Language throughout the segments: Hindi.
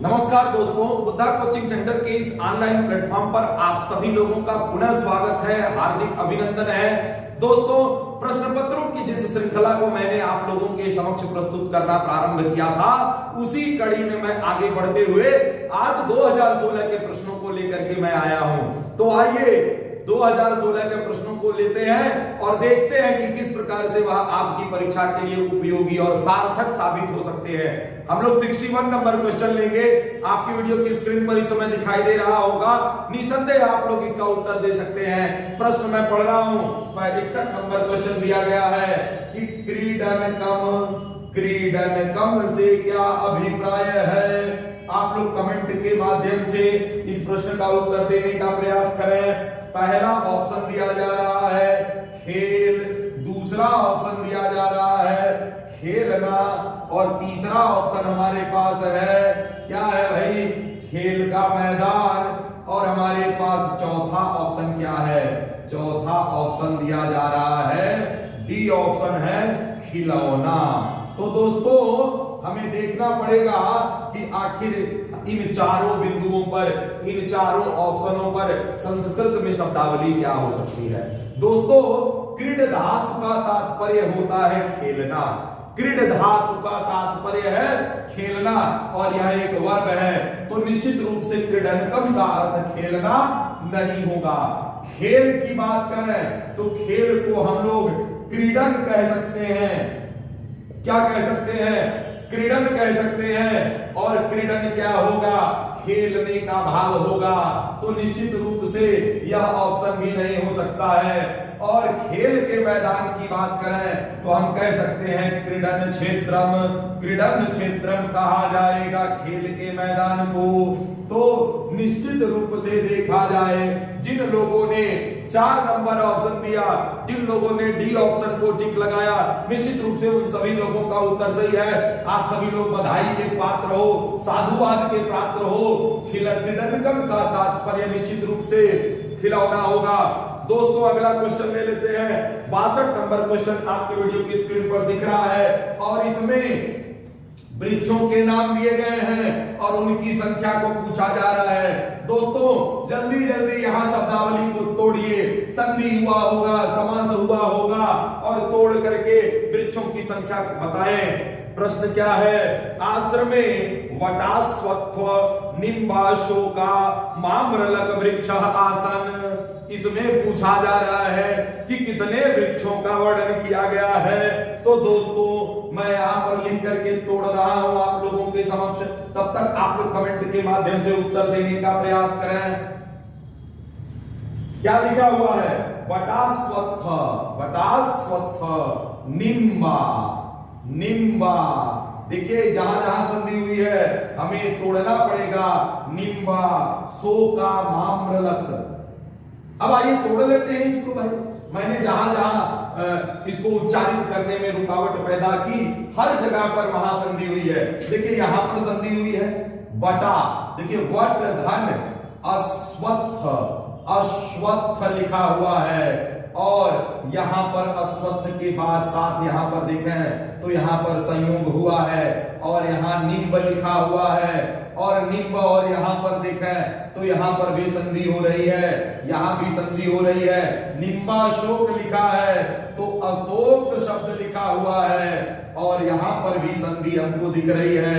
नमस्कार दोस्तों, बुद्धा कोचिंग सेंटर के इस ऑनलाइन प्लेटफॉर्म पर आप सभी लोगों का पुनः स्वागत है, हार्दिक अभिनंदन है। दोस्तों, प्रश्न पत्रों की जिस श्रृंखला को मैंने आप लोगों के समक्ष प्रस्तुत करना प्रारंभ किया था, उसी कड़ी में मैं आगे बढ़ते हुए आज 2016 के प्रश्नों को लेकर के मैं आया हूं। तो आइए 2016 के प्रश्नों को लेते हैं और देखते हैं कि किस प्रकार से वह आपकी परीक्षा के लिए उपयोगी और सार्थक साबित हो सकते हैं। हम लोग 61 नंबर क्वेश्चन लेंगे। आपकी वीडियो की स्क्रीन पर इस समय दिखाई दे रहा होगा, निसंदेह आप लोग इसका उत्तर दे सकते हैं। प्रश्न मैं पढ़ रहा हूं। 61 नंबर क्वेश्चन दिया गया है कि क्रीडन कम से क्या अभिप्राय है। आप लोग कमेंट के माध्यम से इस प्रश्न का उत्तर देने का प्रयास करें। पहला ऑप्शन दिया जा रहा है खेल, दूसरा ऑप्शन दिया जा रहा है खेलना और तीसरा ऑप्शन हमारे पास है क्या है भाई, खेल का मैदान। और हमारे पास चौथा ऑप्शन क्या है, चौथा ऑप्शन दिया जा रहा है डी ऑप्शन है खिलौना। तो दोस्तों हमें देखना पड़ेगा कि आखिर इन चारों बिंदुओं पर, इन चारों ऑप्शनों पर संस्कृत में शब्दावली क्या हो सकती है। दोस्तों, क्रीड धातु का तात्पर्य होता है खेलना, क्रीड धातु का तात्पर्य है खेलना और यह एक वर्ब है, तो निश्चित रूप से क्रीडनकम का अर्थ खेलना नहीं होगा। खेल की बात करें तो खेल को हम लोग क्रीडन कह सकते हैं। क्या कह सकते हैं? क्रीडन कह सकते हैं। और क्रीडन क्या होगा? खेलने का भाव होगा, तो निश्चित रूप से यह ऑप्शन भी नहीं हो सकता है। और खेल के मैदान की बात करें तो हम कह सकते हैं क्रीडन क्षेत्रम, क्रीडन क्षेत्रम कहा जाएगा खेल के मैदान को। तो निश्चित रूप से देखा जाए, जिन लोगों ने 4 नंबर ऑप्शन दिया, जिन लोगों ने डी ऑप्शन को टिक लगाया, निश्चित रूप से उन सभी लोगों का उत्तर सही है। आप सभी लोग बधाई के पात्र हो, साधुवाद के पात्र हो। क्रीडनकम का तात्पर्य निश्चित रूप से खिलौना होगा। दोस्तों, अगला क्वेश्चन ले लेते हैं। 62 नंबर क्वेश्चन आपके वीडियो की स्क्रीन पर दिख रहा है और इसमें वृक्षों के नाम दिए गए हैं और उनकी संख्या को पूछा जा रहा है। दोस्तों, जल्दी जल्दी यहाँ शब्दावली को तोड़िए। संधि हुआ होगा, समास हुआ होगा और तोड़ करके वृक्षों की संख्या बताएं। प्रश्न क्या है? आश्रमे वटास्वत्थ निम्बाशोका माम्रलक वृक्ष आसन। इसमें पूछा जा रहा है कि कितने वृक्षों का वर्णन किया गया है। तो दोस्तों, मैं यहां पर लिख करके तोड़ रहा हूं आप लोगों के समक्ष, तब तक आप लोग कमेंट के माध्यम से उत्तर देने का प्रयास करें। क्या लिखा हुआ है? वटास्वत्थ, वटास्वत्थ निम्बा, निम्बा। देखिए, जहां जहां संधि हुई है हमें तोड़ना पड़ेगा। निम्बा, शोका माम्रलक। अब आइए तोड़ लेते हैं इसको भाई। मैंने जहां जहां इसको उच्चारित करने में रुकावट पैदा की, हर जगह पर वहां संधि हुई है। देखिए, यहां पर संधि हुई है बटा, देखिए वट धन अश्वत्थ, अश्वत्थ लिखा हुआ है। और यहां पर अश्वत्थ के बाद साथ यहां पर देखें तो यहां पर संयोग हुआ है और यहां निम्ब लिखा हुआ है। और निम्ब और यहां पर देखें तो यहां पर भी संधि हो रही है, यहां भी संधि हो रही है। निम्बाशोक लिखा है तो अशोक शब्द लिखा हुआ है और यहां पर भी संधि हमको दिख रही है।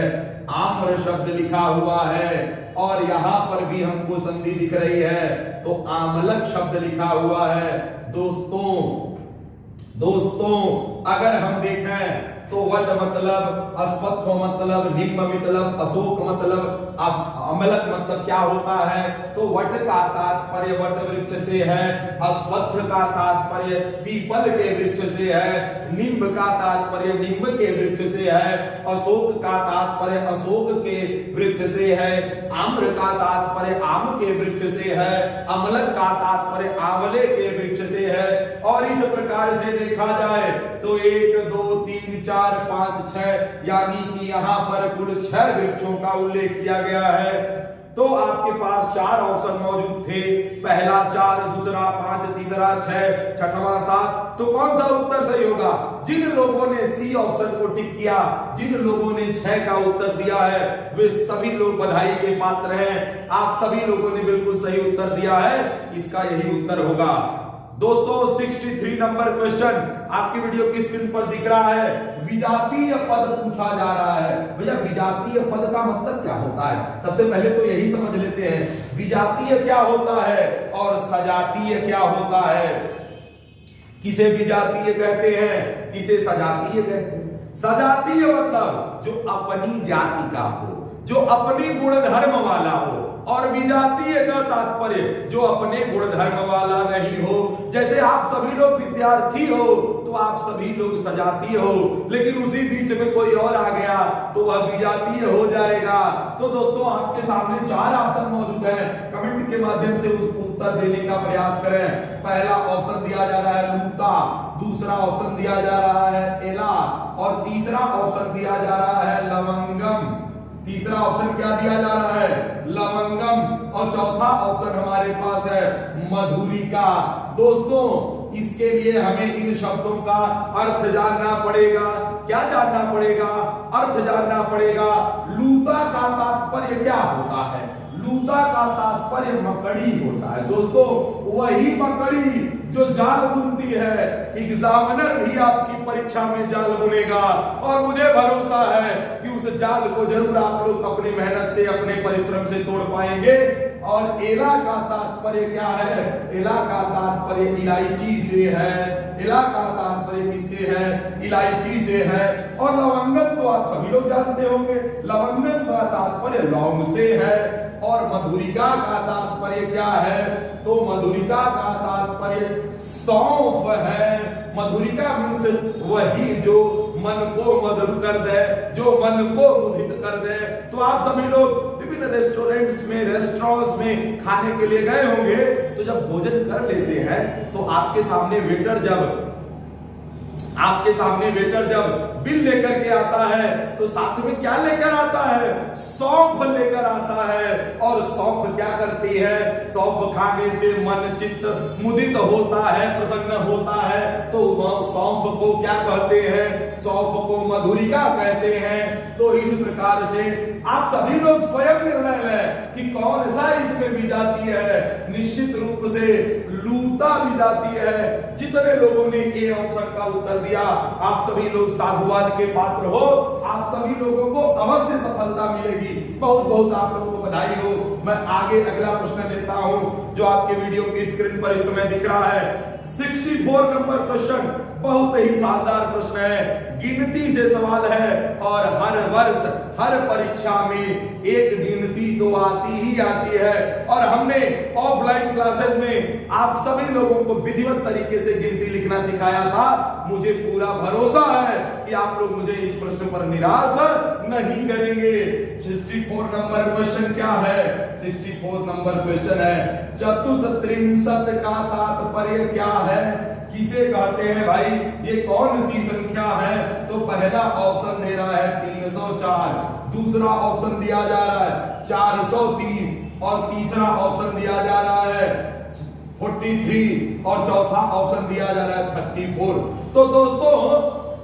आम्र शब्द लिखा हुआ है और यहां पर भी हमको संधि दिख रही है, तो आमलक शब्द लिखा हुआ है। दोस्तों अगर हम देखें तो वट मतलब, अश्वत्थ मतलब, निम्ब मतलब, अशोक मतलब, अमलक मतलब क्या होता है? तो वट का तात्पर्य वट वृक्ष से है, अश्वत्थ का तात्पर्य पीपल के वृक्ष से है, निम्ब का तात्पर्य निम्ब के वृक्ष से है, अशोक का तात्पर्य अशोक के वृक्ष से है, आम्र का तात्पर्य आम के वृक्ष से है, अमलक का तात्पर्य आंवले के वृक्ष से है। और इस प्रकार से देखा जाए तो 1 2 3 4 5 6 यानी कि यहां पर कुल 6 वृक्षों का उल्लेख किया गया है। तो आपके पास 4 ऑप्शन मौजूद थे, पहला 4, दूसरा 5, तीसरा 6, छठवां 7। तो कौन सा उत्तर सही होगा? जिन लोगों ने सी ऑप्शन को टिक किया, जिन लोगों ने 6 का उत्तर दिया है, वे सभी लोग बधाई के पात्र हैं। आप सभी लोगों ने बिल्कुल सही उत्तर दिया है, इसका यही उत्तर होगा। दोस्तों 63 नंबर क्वेश्चन आपकी वीडियो की स्क्रीन पर दिख रहा है। विजातीय पद पूछा जा रहा है। भैया विजातीय पद का मतलब क्या होता है? सबसे पहले तो यही समझ लेते हैं, विजातीय क्या होता है और सजातीय क्या होता है। किसे विजातीय कहते हैं, किसे सजातीय कहते हैं। सजातीय मतलब जो अपनी जाति का हो, जो अपनी गुणधर्म वाला हो, और विजातीय का तात्पर्य जो अपने गुणधर्म वाला नहीं हो। जैसे आप सभी लोग विद्यार्थी हो तो आप सभी लोग सजातीय हो, लेकिन उसी बीच में कोई और आ गया तो वह विजातीय हो जाएगा। तो दोस्तों आपके सामने 4 ऑप्शन मौजूद है, कमेंट के माध्यम से उस उत्तर देने का प्रयास करें। पहला ऑप्शन दिया जा रहा है लूता, दूसरा ऑप्शन दिया जा रहा है एला, और तीसरा ऑप्शन दिया जा रहा है लवंगम। तीसरा ऑप्शन क्या दिया जा रहा है? लवंगम। और चौथा ऑप्शन हमारे पास है मधुरिका। दोस्तों इसके लिए हमें इन शब्दों का अर्थ जानना पड़ेगा। क्या जानना पड़ेगा? अर्थ जानना पड़ेगा। लूता का तात्पर्य क्या होता है? लूता का तात्पर्य मकड़ी होता है। दोस्तों वही मकड़ी जो जाल बुनती है, एग्जामिनर भी आपकी परीक्षा में जाल बुनेगा, और मुझे भरोसा है कि उस जाल को जरूर आप लोग अपनी मेहनत से, अपने परिश्रम से तोड़ पाएंगे। और एला का तात्पर्य क्या है? एला का तात्पर्य इलायची से है। एला का तात्पर्य किससे है? इलायची से है। और लवंगम तो आप सभी लोग जानते होंगे, लवंगम का तात्पर्य लौंग से है। और मधुरिका का तात्पर्य क्या है? तो मधुरिका का तात्पर्य सौंफ है। मधुरिका मीन्स वही जो मन को मधुर कर दे, जो मन को मुदित कर दे। तो आप सभी लोग विभिन्न रेस्टोरेंट्स में, रेस्टोरेंट्स में खाने के लिए गए होंगे, तो जब भोजन कर लेते हैं तो आपके सामने वेटर जब बिल लेकर के आता है तो साथ में क्या लेकर आता है? सौंफ लेकर आता है। और सौंफ क्या करती है? सौंफ खाने से मन चित्त मुदित होता है, प्रसन्न होता है। तो सौंफ को क्या कहते हैं? सौंफ को मधुरिका कहते हैं। तो इस प्रकार से आप सभी लोग स्वयं निर्णय लें कि कौन सा इसमें विजातीय है। निश्चित रूप से लूता विजातीय है। जितने लोगों ने ए ऑप्शन का उत्तर दिया, आप सभी लोग साधुवाद के पात्र हो। आप सभी लोगों को अवश्य सफलता मिलेगी। बहुत बहुत आप लोगों को बधाई हो। मैं आगे अगला प्रश्न लेता हूं जो आपके वीडियो की स्क्रीन पर इस समय दिख रहा है। 64 नंबर क्वेश्चन बहुत ही शानदार प्रश्न है। गिनती से सवाल है और हर वर्ष हर परीक्षा में एक गिनती तो आती ही आती है। और हमने ऑफलाइन क्लासेस में आप सभी लोगों को विधिवत तरीके से गिनती लिखना सिखाया था। मुझे पूरा भरोसा है कि आप लोग मुझे इस प्रश्न पर निराश नहीं करेंगे। 64 नंबर क्वेश्चन क्या है? 64 नंबर क्वेश्चन है चतुस्त्रिंशत का तात्पर्य क्या है? किसे कहते हैं भाई? ये कौन सी संख्या है? तो पहला ऑप्शन दे रहा है 304, दूसरा ऑप्शन दिया जा रहा है 430, और तीसरा ऑप्शन दिया जा रहा है 43, और चौथा ऑप्शन दिया जा रहा है 34। तो दोस्तों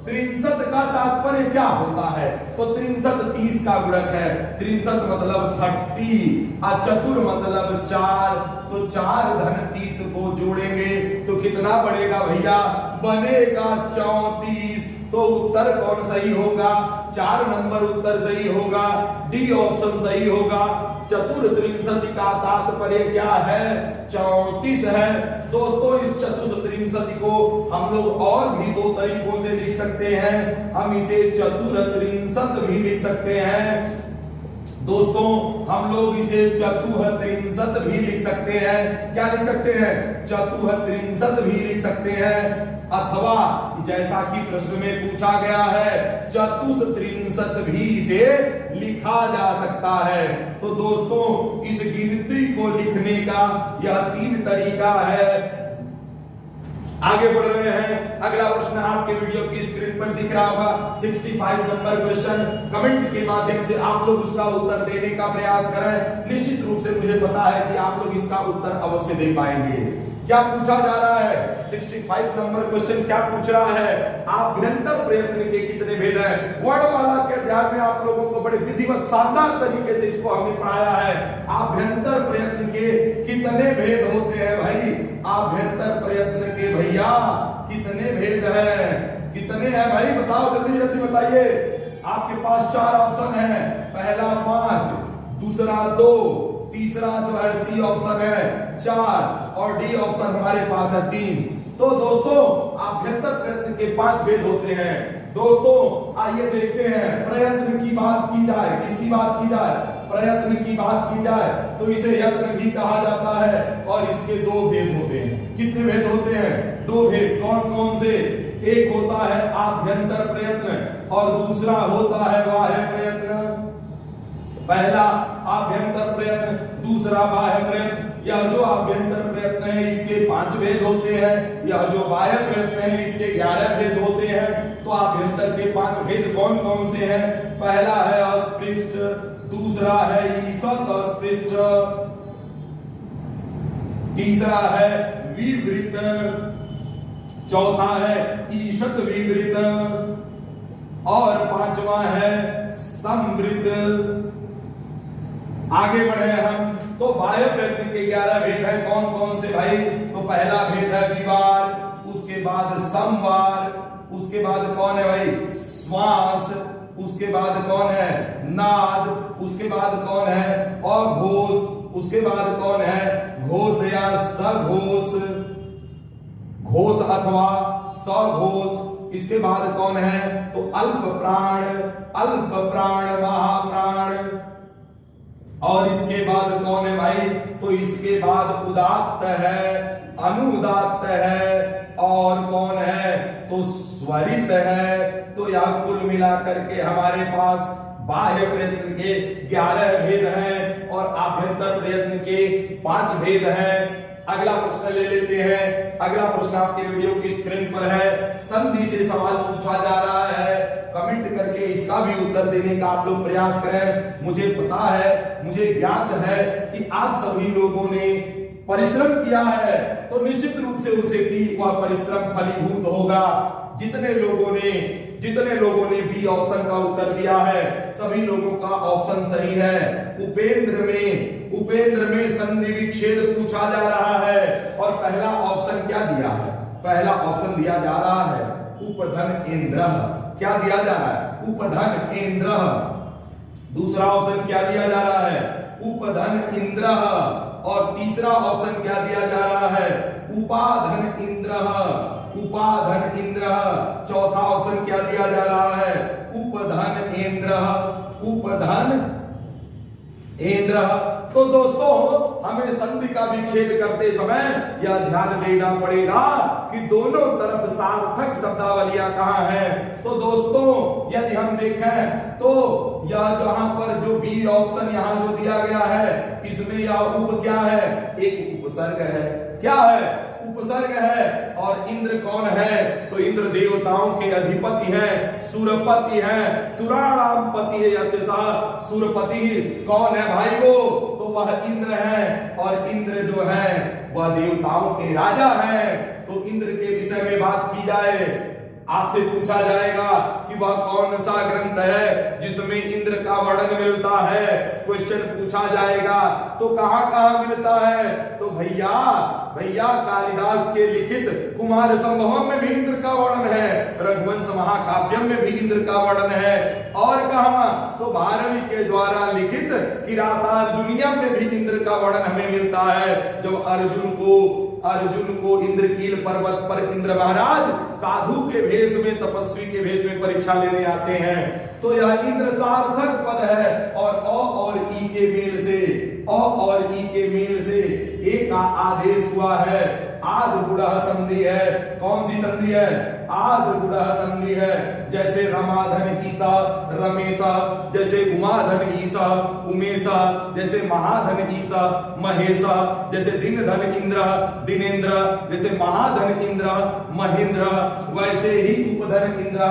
63 का तात्पर्य क्या होता है? तो 63 30 का गुणक है। 63 मतलब 30 और चतुर मतलब 4। तो 4 धन 30 को जोड़ेंगे तो कितना बढ़ेगा भैया? बनेगा 34। तो उत्तर कौन सही होगा? 4 नंबर उत्तर सही होगा, डी ऑप्शन सही होगा। चतुस्त्रिंशत का तात्पर्य क्या है? 34 है। दोस्तों इस चतुस्त्रिंशत को हम लोग और भी 2 तरीकों से लिख सकते हैं। हम इसे चतुरत्रिंशत भी लिख सकते हैं। दोस्तों हम लोग इसे चतुस्त्रिंशत भी लिख सकते हैं। क्या लिख सकते हैं? चतुस्त्रिंशत भी लिख सकते हैं। अथवा जैसा कि प्रश्न में पूछा गया है चतुस्त्रिंशत भी इसे लिखा जा सकता है। तो दोस्तों इस गिनती को लिखने का यह 3 तरीका है। आगे बढ़ रहे हैं। अगला प्रश्न आपके वीडियो की स्क्रीन पर दिख रहा होगा, 65 नंबर क्वेश्चन। कमेंट के माध्यम से आप लोग उसका उत्तर देने का प्रयास करें। निश्चित रूप से मुझे पता है कि आप लोग इसका उत्तर अवश्य दे पाएंगे। क्या पूछा जा रहा है? 65 नंबर क्वेश्चन क्या पूछ रहा है? आभ्यंतर प्रयत्न के कितने भेद हैं? वर्णमाला के अध्याय में आप लोगों को बड़े विधिवत शानदार तरीके से इसको हमने पढ़ाया है। आभ्यंतर प्रयत्न के कितने भेद होते हैं भाई? आभ्यंतर प्रयत्न के भैया कितने भेद हैं? कितने हैं भाई? बताओ, जल्दी जल्दी बताइए। आपके पास 4 ऑप्शन है। पहला 5, दूसरा 2, तीसरा जो है सी ऑप्शन है 4 और डी ऑप्शन हमारे पास है 3। तो दोस्तों आभ्यंतर प्रयत्न के 5 भेद होते हैं। दोस्तों आइए देखते हैं। प्रयत्न की बात की जाए, किसकी बात की जाए? प्रयत्न की बात की जाए तो इसे यत्न भी कहा जाता है और इसके 2 भेद होते हैं। कितने भेद होते हैं? 2 भेद। कौन कौन से? एक होता है आभ्यंतर प्रयत्न और दूसरा होता है बाह्य प्रयत्न। पहला आभ्यंतर प्रयत्न, दूसरा बाह्य प्रयत्न। यह जो आभ्यंतर प्रयत्न है इसके 5 भेद होते हैं। यह जो बाह्य प्रयत्न है इसके 11 भेद होते हैं। तो आभ्यंतर के 5 भेद कौन कौन से हैं? पहला है अस्पृष्ट, दूसरा है ईषत् अस्पृष्ट, तीसरा है विवृत, चौथा है ईषत् विवृत और 5वां है संवृत। आगे बढ़े हम तो बाह्य प्रयत्न के 11 भेद हैं। कौन कौन से भाई? तो पहला भेद है विवार, उसके बाद संवार, उसके बाद कौन है भाई? श्वास, उसके बाद कौन है? नाद, उसके बाद कौन है? अघोष, उसके बाद कौन है? घोष या सघोष, घोष अथवा सघोष। इसके बाद कौन है? तो अल्प प्राण, अल्प प्राण, महाप्राण। और इसके बाद कौन है भाई? तो इसके बाद उदात्त है, अनुदात्त है और कौन है? तो स्वरित है। तो यह कुल मिलाकर के हमारे पास बाह्य प्रयत्न के 11 भेद हैं और आभ्यंतर प्रयत्न के 5 भेद हैं। अगला प्रश्न ले लेते हैं। अगला प्रश्न आपके वीडियो की स्क्रीन पर है। संधि से सवाल पूछा जा रहा है। कमेंट करके इसका भी उत्तर देने का आप लोग प्रयास करें। मुझे पता है, मुझे ज्ञात है कि आप सभी लोगों ने परिश्रम किया है तो निश्चित रूप से उसे भी वह परिश्रम फलीभूत होगा। जितने लोगों ने बी ऑप्शन का उत्तर दिया है सभी लोगों का ऑप्शन सही है। उपेंद्र में संधि विच्छेद पूछा जा रहा है और पहला ऑप्शन क्या दिया है? पहला ऑप्शन दिया जा रहा है उपधन इंद्र। क्या दिया जा रहा है? उपधन इंद्र। दूसरा ऑप्शन क्या दिया जा रहा है? उपधन इंद्र। और तीसरा ऑप्शन क्या दिया जा रहा है? उपाधन इंद्र, उपाधन इंद्र। चौथा ऑप्शन क्या दिया जा रहा है? उपधन इंद्र, उपधन इंद्र। तो दोस्तों हमें संधि का विच्छेद करते समय यह ध्यान देना पड़ेगा कि दोनों तरफ सार्थक शब्दावलियां कहां हैं। तो दोस्तों यदि हम देखें तो यह जहां पर जो बी ऑप्शन यहां जो दिया गया है इसमें यह उप क्या है? एक उपसर्ग है। क्या है? उपसर्ग है। और इंद्र कौन है? तो इंद्र देवताओं के अधिपति हैं, सुरपति हैं, सुराणाम पति है। यस्य सह सुरपति कौन है भाई? वो तो वह इंद्र है और इंद्र जो है वह देवताओं के राजा हैं। तो इंद्र के विषय में बात की जाए आपसे पूछा जाएगा कि वह कौन सा ग्रंथ है जिसमें इंद्र का वर्णन मिलता है। क्वेश्चन पूछा जाएगा तो कहां कहां मिलता है? तो भैया कालिदास के लिखित कुमार संभवम में भी इंद्र का वर्णन है, रघुवंश महाकाव्यम में भी इंद्र का वर्णन है। और कहां? तो भारवी के द्वारा लिखित किरातार्जुनीयम में भी इंद्र का वर्णन हमें मिलता है। जब अर्जुन को इंद्रकील पर्वत पर इंद्र महाराज साधु के भेष में, तपस्वी के भेष में परीक्षा लेने आते हैं तो यह इंद्र सार्थक पद है। और अ और ई के मेल से ए का आदेश हुआ है। आद बुढ़ा संधि है। कौन सी संधि है? आद गुणः संधि है, जैसे रमाधन ईसा रमेशा, जैसे उमाधन ईसा उमेशा, जैसे महाधन ईसा महेशा, जैसे दिन धन इंद्र दिनेंद्र, जैसे महाधन इंद्र महेंद्र, वैसे ही उपधन इंद्र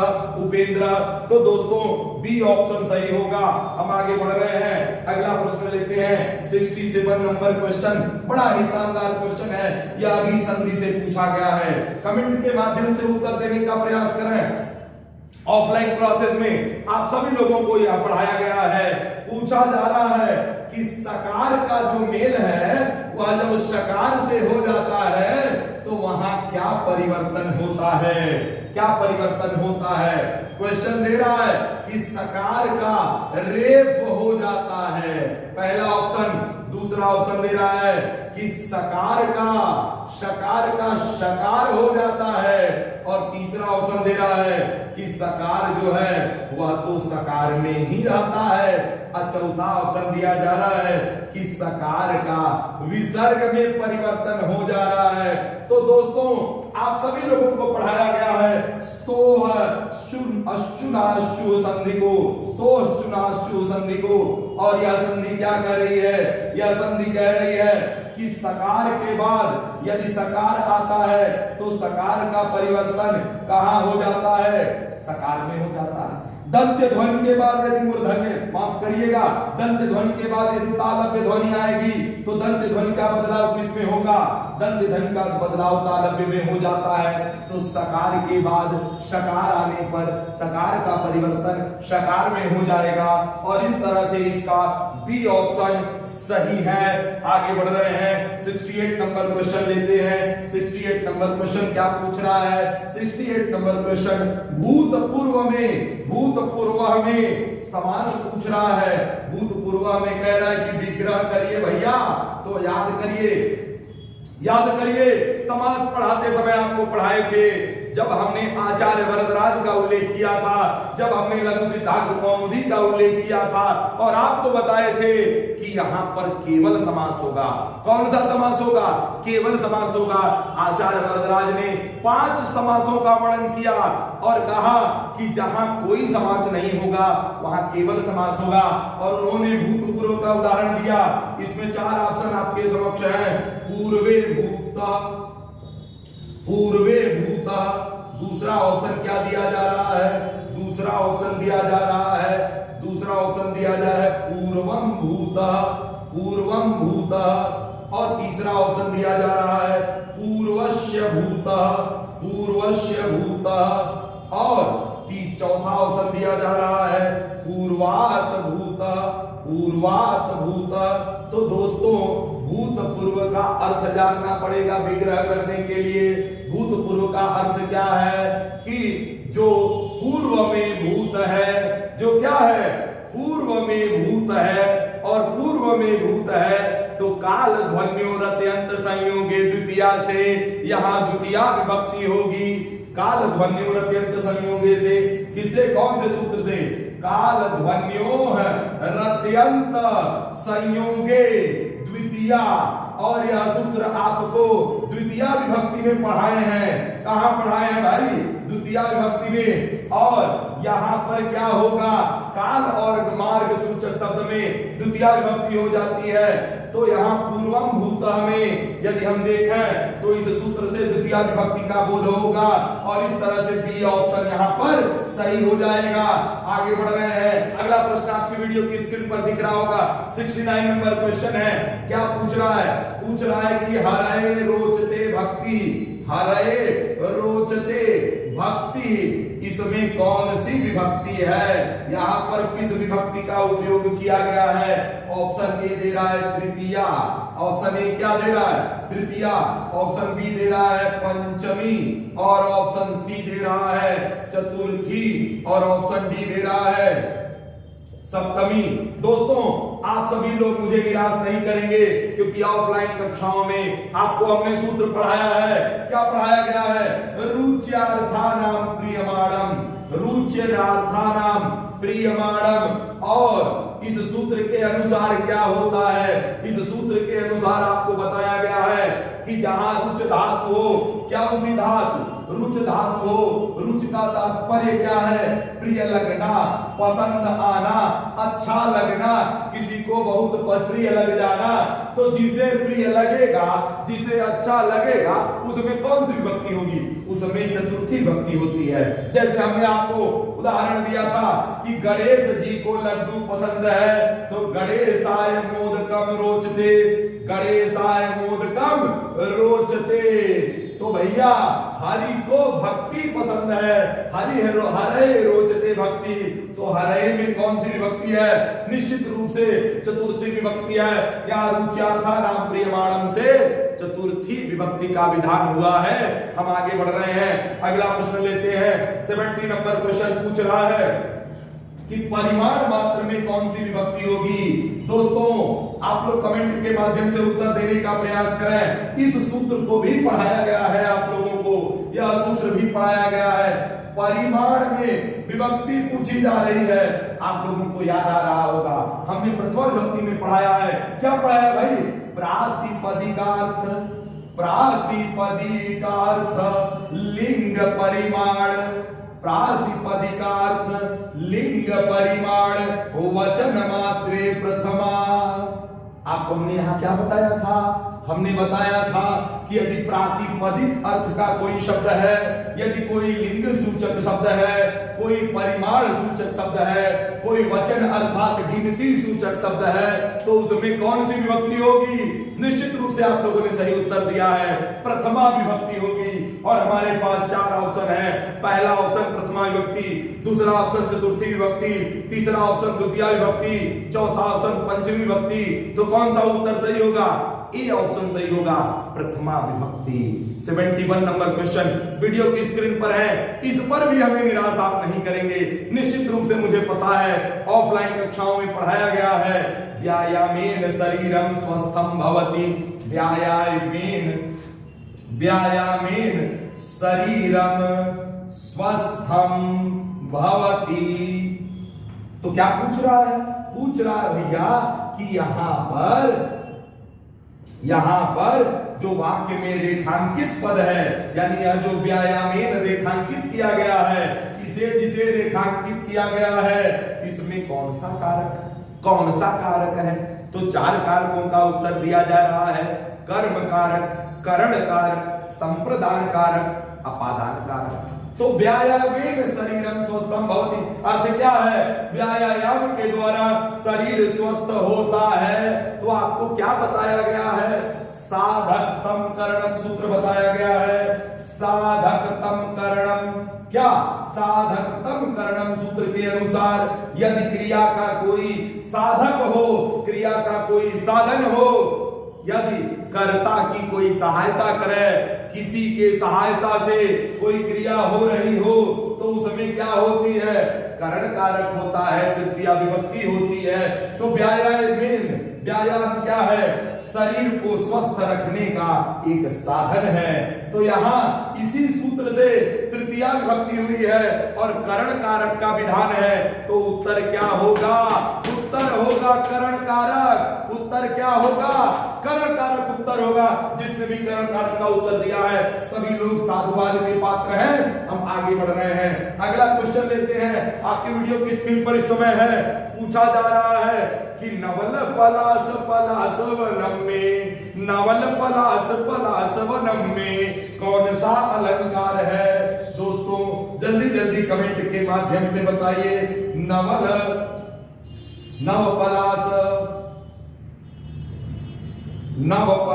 उपेंद्र। तो दोस्तों बी ऑप्शन सही होगा। हम आगे बढ़ रहे हैं, अगला प्रश्न लेते हैं 67 नंबर क्वेश्चन। बड़ा ही शानदार क्वेश्चन है, यह भी संधि से पूछा गया है। कमेंट के माध्यम से उत्तर देने का प्रयास करें। ऑफलाइन क्लासेस में आप सभी लोगों को यह पढ़ाया गया है, पूछा जा रहा है कि सकार का जो मेल है वह जब शकार से हो जाता है तो वहां क्या परिवर्तन होता है, क्या परिवर्तन होता है। क्वेश्चन दे रहा है कि सकार का रेफ हो जाता है, पहला ऑप्शन। दूसरा ऑप्शन दे रहा है कि सकार का शकार हो जाता है, और तीसरा ऑप्शन दे रहा है कि सकार जो है वह तो सकार में ही रहता है, और चौथा ऑप्शन दिया जा रहा है कि सकार का विसर्ग में परिवर्तन हो जा रहा है। तो दोस्तों आप सभी लोगों को पढ़ाया गया है स्तोह अश्चुनाश्चु संधि को, स्तोह अश्चुनाश्चु संधि को, और यह संधि क्या कर रही है, यह संधि कह रही है कि सकार के बाद यदि सकार आता है तो सकार का परिवर्तन कहां हो जाता है, सकार में हो जाता है। दंत्य ध्वनि के बाद यदि मूर्धन्य, माफ करिएगा, दंत्य ध्वनि के बाद यदि तालव्य ध्वनि आएगी तो दंत्य ध्वनि का बदलाव किस में होगा, दंत्य ध्वनि का बदलाव तालव्य में हो जाता है। तो सकार के बाद शकार आने पर सकार का परिवर्तन शकार में हो जाएगा, और इस तरह से इसका बी ऑप्शन सही है। आगे बढ़ रहे हैं, 68 नंबर क्वेश्चन लेते हैं। 68 नंबर क्वेश्चन क्या पूछ रहा है, 68 नंबर क्वेश्चन भूतपूर्व में समास पूछ रहा है। भूतपूर्व में कह रहा है कि विग्रह करिए भैया, तो याद करिए समास पढ़ाते समय आपको पढ़ाए थे, जब हमने आचार्य वरदराज का उल्लेख किया था, जब हमने लघु सिद्धांत कौमुदी का उल्लेख किया था, और आपको बताए थे कि यहां पर केवल समास होगा। कौन सा समास होगा, केवल समास होगा। आचार्य वरदराज ने 5 समासों का वर्णन किया और कहा कि जहां कोई समास नहीं होगा वहां केवल समास होगा, और उन्होंने भूतपूर्व का उदाहरण दिया। इसमें 4 ऑप्शन आपके समक्ष हैं, पूर्वे भूता। दूसरा ऑप्शन क्या दिया जा रहा है, दूसरा ऑप्शन दिया जा रहा है पूर्वम भूता, और तीसरा ऑप्शन दिया जा रहा है पूर्वस्य भूता, और चौथा ऑप्शन दिया जा रहा है पूर्वात भूता। तो दोस्तों भूतपूर्व का अर्थ जानना पड़ेगा विग्रह करने के लिए। भूतपूर्व का अर्थ क्या है कि जो पूर्व में भूत है, जो क्या है, पूर्व में भूत है, और पूर्व में भूत है तो काल ध्वन्यो रत्यंत संयोगे द्वितीया से यहां द्वितीया विभक्ति होगी। काल ध्वन्यो रत्यंत संयोगे से, किससे, कौन से सूत्र से, काल ध्वन्यो रत्यंत संयोगे द्वितीया, और यह सूत्र आपको द्वितीया विभक्ति में पढ़ाए हैं। कहां पढ़ाए हैं भाई, द्वितीया विभक्ति में। और यहां पर क्या होगा, काल और मार्ग सूचक शब्द में द्वितीया विभक्ति हो जाती है। तो यहाँ पूर्वम भूतः में यदि हम देखें तो इस सूत्र से द्वितीया विभक्ति का बोध होगा, और इस तरह से बी ऑप्शन यहाँ पर सही हो जाएगा। आगे बढ़ रहे हैं, अगला प्रश्न आपकी वीडियो की स्क्रीन पर दिख रहा होगा। 69 नंबर क्वेश्चन है, क्या पूछ रहा है, पूछ रहा है कि हरे रोचते भक्ति, इसमें कौन सी विभक्ति है, यहाँ पर किस विभक्ति का उपयोग किया गया है। ऑप्शन ए दे रहा है तृतीया, ऑप्शन ए क्या दे रहा है, तृतीया, ऑप्शन बी दे रहा है पंचमी, और ऑप्शन सी दे रहा है चतुर्थी, और ऑप्शन डी दे रहा है सप्तमी। दोस्तों आप सभी लोग मुझे निराश नहीं करेंगे, क्योंकि ऑफलाइन कक्षाओं में आपको हमने सूत्र पढ़ाया है। क्या पढ़ाया गया है, रुच्यार्थानाम प्रियमाणम, और इस सूत्र के अनुसार क्या होता है? इस सूत्र के अनुसार आपको बताया गया है कि जहां रुच धातु हो, क्या उसी धातु रुच धातु हो, रुच का तात्पर्य क्या है? प्रिय लगना, पसंद आना, अच्छा लगना, किसी को बहुत प्रिय लग जाना। तो जिसे प्रिय लगेगा, जिसे अच्छा लगेगा, उसमें कौन सी विभक्ति होगी? उसमें चतुर्थी विभक्ति होती है। जैसे हमने आपको उदाहरण दिया था कि गणेश जी को लड्डू पसंद है, तो गणेशाय मोदकम रोचते, गणेशाय मोदकम रोचते। तो भैया हरि को भक्ति पसंद है, हरे रोचते भक्ति। तो हरे में कौन सी विभक्ति है? निश्चित रूप से चतुर्थी विभक्ति है। या रुच्यार्था नाम प्रियमाणम से चतुर्थी विभक्ति का विधान हुआ है। हम आगे बढ़ रहे हैं, अगला प्रश्न लेते हैं। 70 नंबर क्वेश्चन पूछ रहा है कि परिमाण मात्र में कौन सी विभक्ति होगी? दोस्तों आप लोग कमेंट के माध्यम से उत्तर देने का प्रयास करें। इस सूत्र को भी पढ़ाया गया है आप लोगों को, यह सूत्र भी पढ़ाया गया है। परिमाण में विभक्ति पूछी जा रही है, आप लोगों को याद आ रहा होगा, हमने प्रथमा विभक्ति में पढ़ाया है। क्या पढ़ाया भाई? प्रातिपदिकार्थ, प्रातिपदिकार्थ लिंग परिमाण, प्रातिपदिकार्थ लिंग परिमाण वचन मात्रे प्रथमा। आपको हमने यहां क्या बताया था? हमने बताया था कि यदि प्रातिपदिक अर्थ का कोई शब्द है, यदि कोई लिंग सूचक शब्द है, कोई परिमाण सूचक शब्द है, कोई वचन अर्थात गिनती सूचक शब्द है, तो उसमें कौन सी विभक्ति होगी? निश्चित रूप से आप लोगों ने सही उत्तर दिया है, प्रथमा विभक्ति होगी। और हमारे पास 4 ऑप्शन है। पहला ऑप्शन प्रथमा विभक्ति, दूसरा ऑप्शन चतुर्थी विभक्ति, तीसरा ऑप्शन द्वितीय विभक्ति, चौथा ऑप्शन पंचमी विभक्ति। तो कौन सा उत्तर सही होगा? ए ऑप्शन सही होगा, प्रथमा विभक्ति। 71 नंबर क्वेश्चन वीडियो की स्क्रीन पर है, इस पर भी हमें निराश आप नहीं करेंगे। निश्चित रूप से मुझे पता है ऑफलाइन कक्षाओं में पढ़ाया गया है। व्यायामेन शरीरम स्वस्थम भवति, व्यायामेन शरीरम स्वस्थम भवति। तो क्या पूछ रहा है? पूछ रहा है भैया कि यहां पर जो वाक्य में रेखांकित पद है, यानी यह जो व्यायामेन रेखांकित किया गया है, इसे जिसे रेखांकित किया गया है, इसमें कौन सा कारक है? तो 4 कारकों का उत्तर दिया जा रहा है। कर्म कारक, करण कारक, संप्रदान कारक, अपादान कारक। तो व्यायामेन शरीरम स्वस्थम भवति अर्थ क्या है? व्यायाम के द्वारा शरीर स्वस्थ होता है। तो आपको क्या बताया गया है? साधकतम करणम सूत्र बताया गया है। साधकतम करणम, क्या? साधकतम करणम सूत्र के अनुसार यदि क्रिया का कोई साधक हो, क्रिया का कोई साधन हो, यदि कर्ता की कोई सहायता करे, किसी के सहायता से कोई क्रिया हो रही हो, तो उसमें क्या होती है? करण कारक होता है, तृतीया विभक्ति होती है। तो व्यायाम क्या है? शरीर को स्वस्थ रखने का एक साधन है। तो यहाँ इसी सूत्र से तृतीया विभक्ति हुई है और करण कारक का विधान है। तो उत्तर क्या होगा? उत्तर होगा करण कारक। उत्तर क्या होगा? करण कारक उत्तर होगा। जिसने भी करण कारक का उत्तर दिया है सभी लोग साधुवाद के पात्र हैं। हम आगे बढ़ रहे हैं, अगला क्वेश्चन लेते हैं। आपकी वीडियो की स्क्रीन पर इस समय है, पूछा जा रहा है कि नवल पलास वनम में, नवल पलास वनम में कौन सा अलंकार है? दोस्तों जल्दी जल्दी कमेंट के माध्यम से बताइए।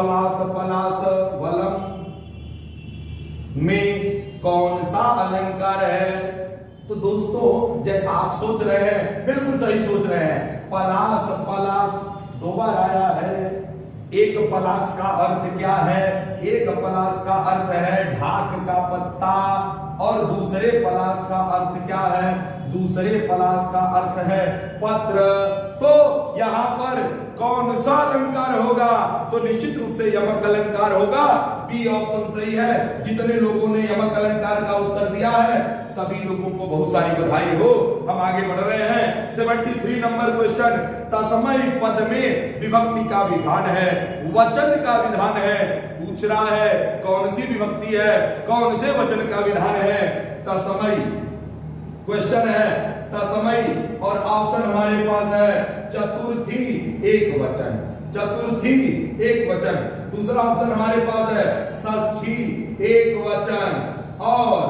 पलास वलम में कौन सा अलंकार है? तो दोस्तों जैसा आप सोच रहे हैं बिल्कुल सही सोच रहे हैं। पलास 2 बार आया है। एक पलास का अर्थ क्या है? एक पलास का अर्थ है ढाक का पत्ता, और दूसरे पलास का अर्थ क्या है? दूसरे पलास का अर्थ है पत्र। तो यहाँ पर कौन सा अलंकार होगा? तो निश्चित रूप से यमक अलंकार होगा। बी ऑप्शन सही है। जितने लोगों ने यमक अलंकार का उत्तर दिया है सभी लोगों को बहुत सारी बधाई हो। हम आगे बढ़ रहे हैं। 73 नंबर क्वेश्चन। तस्मै पद में विभक्ति का विधान है, वचन का विधान है। पूछ रहा है कौन सी विभक्ति है, कौन से वचन का विधान है? तस्मै क्वेश्चन है तस्मै और ऑप्शन हमारे पास है चतुर्थी एक वचन, चतुर्थी एक वचन। दूसरा ऑप्शन हमारे पास है षष्ठी एक वचन और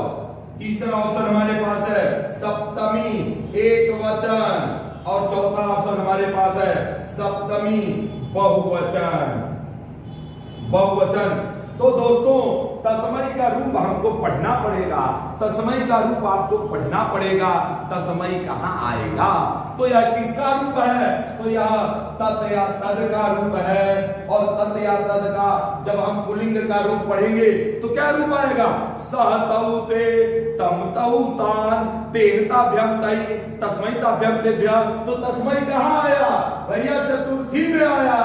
तीसरा ऑप्शन हमारे पास है सप्तमी एक वचन और चौथा ऑप्शन हमारे पास है सप्तमी बहुवचन, बहुवचन। तो दोस्तों तस्मै का रूप हमको पढ़ना पड़ेगा, तस्मै का रूप आपको पढ़ना पड़ेगा। तस्मै कहां आएगा? तो यह किसका रूप है? तो यह तत् या तद का रूप है। और तत् या तद का जब हम पुल्लिंग का रूप पढ़ेंगे तो क्या रूप आएगा? सह तौ ते तम तौ तान तेन ताभ्यम तै तस्मै ताभ्यम तेभ्य। तो तस्मै कहां आया? भैया चतुर्थी में आया,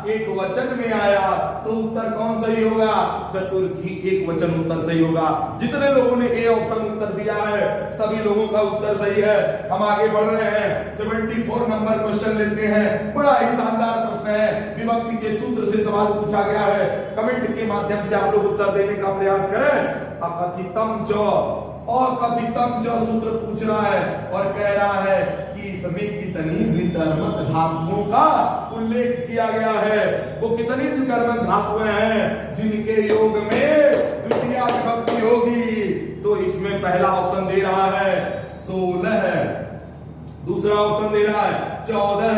एक वचन में आया। तो उत्तर कौन सही होगा? चतुर्थी एक वचन उत्तर सही होगा। जितने लोगों ने ए ऑप्शन उत्तर दिया है सभी लोगों का उत्तर सही है। हम आगे बढ़ रहे हैं। 74 नंबर क्वेश्चन लेते हैं। बड़ा ही शानदार प्रश्न है। विभक्ति के सूत्र से सवाल पूछा गया है। कमेंट के माध्यम से आप लोग उत्तर देने का प्रयास करें। अकथितम च, अकथितम च सूत्र पूछ रहा है और कह रहा है कि इसमें कितनी द्विकर्मक धातुओं का उल्लेख किया गया है। वो कितनी द्विकर्मक धातुएं हैं जिनके योग में द्वितीय विभक्ति होगी? तो इसमें पहला ऑप्शन दे रहा है 16, दूसरा ऑप्शन दे रहा है 14,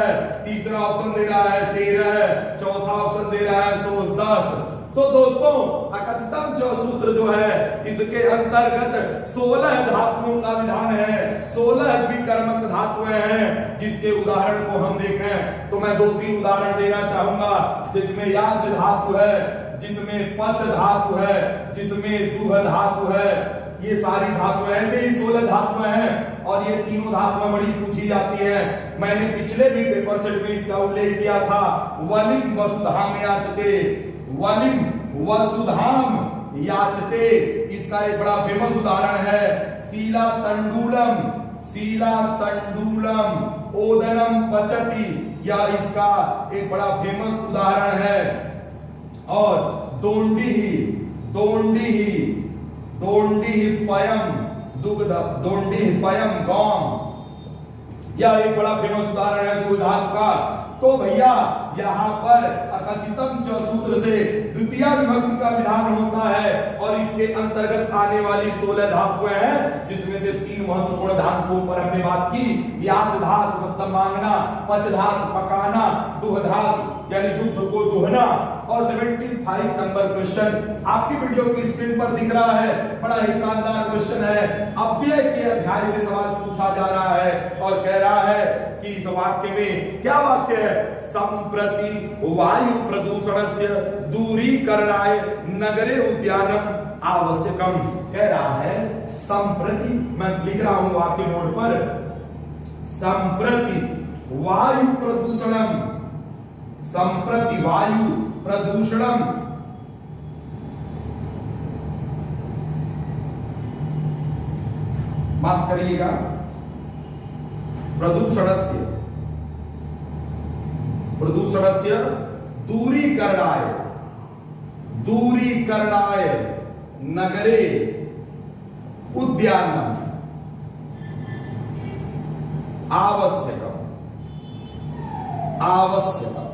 तीसरा ऑप्शन दे रहा है 13, चौथा ऑप्शन दे रहा है 10। तो दोस्तों अकथितम जो सूत्र जो है इसके अंतर्गत 16 धातुओं का विधान है, 16 द्विकर्मक धातुएं हैं। जिसके उदाहरण को हम देखें तो मैं 2-3 उदाहरण देना चाहूंगा। जिसमें याच धातु है, जिसमें पच धातु है, जिसमें दुह धातु है। ये सारी धातुएं ऐसे ही 16 धातुएं हैं और ये तीनों धातुएं बड़ी पूछी जाती हैं। मैंने पिछले भी पेपर सेट में इसका उल्लेख किया था। वलिम वसुधाम याचते, वलिम वसुधाम याचते, इसका एक बड़ा फेमस उदाहरण है शीला तंडुलम, शीला तंडुलम ओदनम पचति, या इसका एक बड़ा फेमस उदाहरण है। और दोंडी दोंडी दोंडी पयम दुग्ध, दोंडी पयम गौम, यह एक बड़ा फेमस उदाहरण है दुग्ध धातु का। तो भैया यहाँ पर अकथितम च सूत्र से द्वितीय विभक्ति का विधान होता है और इसके अंतर्गत आने वाली 16 धातुएं हैं। जिसमें से 3 महत्वपूर्ण धातुओं पर हमने बात की। याच धातु मतलब मांगना, पच धातु पकाना, दुह धातु यानी दूध को दुहना। और 75 नंबर क्वेश्चन आपकी वीडियो की स्क्रीन पर दिख रहा है। बड़ा ही शानदार क्वेश्चन है। अव्यय के अध्याय से सवाल पूछा जा रहा है और कह रहा है कि इस वाक्य में क्या वाक्य है? संप्रति वायु प्रदूषणस्य दूरीकरणाय नगरे उद्यानम आवश्यकम। कह रहा है संप्रति, मैं लिख रहा हूं आपके बोर्ड पर, संप्रति वायु प्रदूषणम, संप्रति वायु प्रदूषणम माफ करिएगा, प्रदूषणस्य, प्रदूषणस्य दूरीकरणाय, दूरीकरणाय नगरे उद्यानम आवश्यकम, आवश्यकम।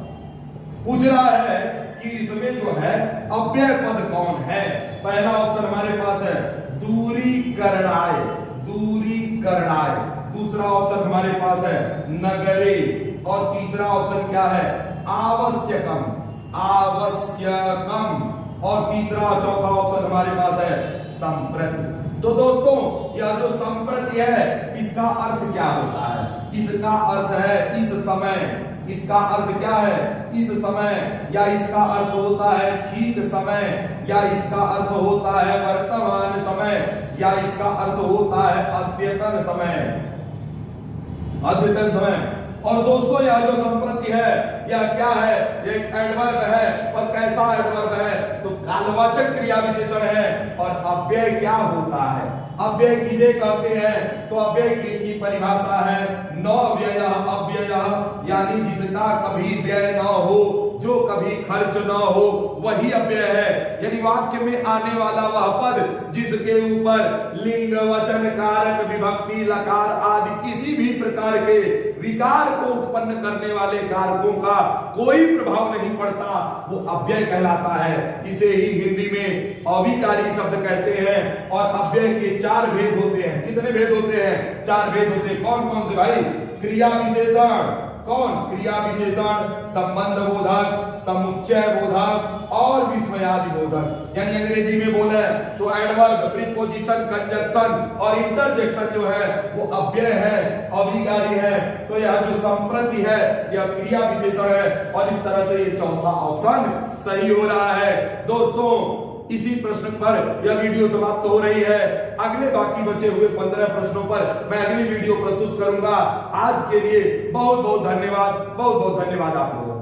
पूछ रहा है कि इसमें जो है अव्यय पद कौन है? पहला ऑप्शन हमारे पास है दूरीकरणाय, दूरीकरणाय। दूसरा ऑप्शन हमारे पास है नगरे और तीसरा ऑप्शन क्या है? आवश्यकम, आवश्यकम। और तीसरा चौथा ऑप्शन हमारे पास है संप्रति। तो दोस्तों यह जो संप्रति है इसका अर्थ क्या होता है? इसका अर्थ है इस समय। इसका अर्थ क्या है? इस समय, या इसका अर्थ होता है ठीक समय, या इसका अर्थ होता है वर्तमान समय, या इसका अर्थ होता है अद्यतन समय, अद्यतन समय। और दोस्तों यह जो संप्रति है यह क्या है, एक एडवर्ब है, और कैसा एडवर्ब है, तो कालवाचक क्रिया विशेषण है। और अव्यय क्या होता है, अव्यय किसे कहते हैं, तो अव्यय की परिभाषा है नव्यय अव्यय, यानी जिसका कभी व्यय न हो, जो कभी खर्च न हो, वही अव्यय है। यानी वाक्य में आने वाला वह पद जिसके ऊपर लिंग वचन कारक विभक्ति लकार आदि किसी भी प्रकार के विकार को उत्पन्न करने वाले कारकों का कोई प्रभाव नहीं पड़ता, वो अव्यय कहलाता है। इसे ही हिंदी में अविकारी शब्द कहते हैं। और अव्यय के 4 भेद होते हैं। कितने भेद होते हैं, 4 भेद होते हैं। कौन कौन से भाई, क्रिया विशेषण, कौन, क्रिया विशेषण, संबंध बोधक, समुच्चय बोधक और विस्मयादि बोधक। यानी अंग्रेजी में बोले तो एडवर्ब, प्रीपोजिशन, कंजंक्शन और इंटरजेक्शन जो है वो अव्यय है, अविकारी है। तो यह जो संप्रति है यह क्रिया विशेषण है। और इस तरह से ये चौथा ऑप्शन सही हो रहा है। दोस्तों इसी प्रश्न पर यह वीडियो समाप्त हो रही है। अगले बाकी बचे हुए 15 प्रश्नों पर मैं अगली वीडियो प्रस्तुत करूंगा। आज के लिए बहुत बहुत धन्यवाद, बहुत बहुत धन्यवाद आप लोगों को।